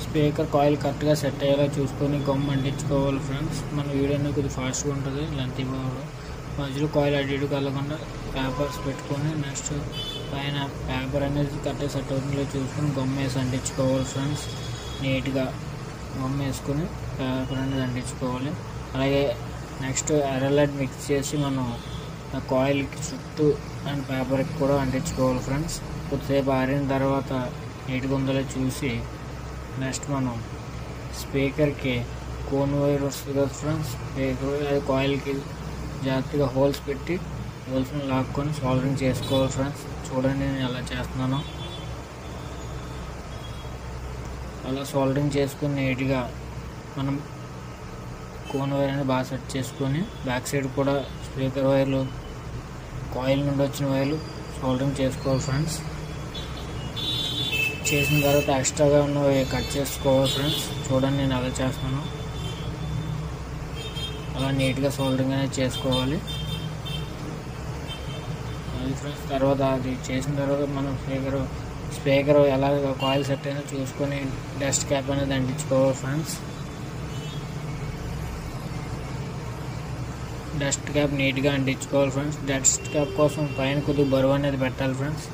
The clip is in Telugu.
స్పీకర్ కాయిల్ కరెక్ట్గా సెట్ అయ్యేలా చూసుకొని గమ్ అంటించుకోవాలి ఫ్రెండ్స్. మన వీడియో అనేది కొద్దిగా ఫాస్ట్గా ఉంటుంది, లెంత్ ఇవ్వాలి. మధ్యలో కాయిల్ అటు ఇటు కలగకుండా పేపర్స్ పెట్టుకొని నెక్స్ట్ పైన పేపర్ అనేది కరెక్ట్గా సెట్ అవుతుందో చూసుకొని గమ్ వేసి అంటించుకోవాలి ఫ్రెండ్స్. నీట్గా గమ్ వేసుకొని పేపర్ అనేది అంటించుకోవాలి. అలాగే నెక్స్ట్ ఎర్రలైట్ మిక్స్ చేసి మనం కాయిల్కి చుట్టూ అండ్ పేపర్కి కూడా అంటించుకోవాలి ఫ్రెండ్స్. కొద్దిసేపు ఆరిన తర్వాత నీట్గా ఉందో చూసి నెక్స్ట్ మనం స్పీకర్కి కోన్ వైర్ వస్తుంది కదా ఫ్రెండ్స్, స్పీకర్ అది కాయిల్కి జాగ్రత్తగా హోల్స్ పెట్టి హోల్స్ని లాక్కొని సోల్డరింగ్ చేసుకోవాలి ఫ్రెండ్స్. చూడండి నేను ఎలా చేస్తున్నానో. అలా సోల్డరింగ్ చేసుకుని నీట్గా మనం కోన్ వైర్ అనేది బాగా సెట్ చేసుకొని బ్యాక్ సైడ్ కూడా స్పీకర్ వైర్లు కాయిల్ నుండి వచ్చిన వైర్లు సోల్డరింగ్ చేసుకోవాలి ఫ్రెండ్స్. చేసిన తర్వాత ఎక్స్ట్రాగా ఉన్నవి కట్ చేసుకోవాలి ఫ్రెండ్స్. చూడండి నేను అలా చేస్తున్నాను. అలా నీట్గా సోల్డరింగ్ అనేది చేసుకోవాలి అది ఫ్రెండ్స్. తర్వాత అది చేసిన తర్వాత మనం స్పీకర్ ఎలా కాయిల్ సెట్ అయినా చూసుకొని డస్ట్ క్యాప్ అనేది అంటించుకోవాలి ఫ్రెండ్స్. డస్ట్ క్యాప్ నీట్గా అంటించుకోవాలి ఫ్రెండ్స్. డస్ట్ క్యాప్ కోసం పైన కొద్దిగా బరువు అనేది పెట్టాలి ఫ్రెండ్స్.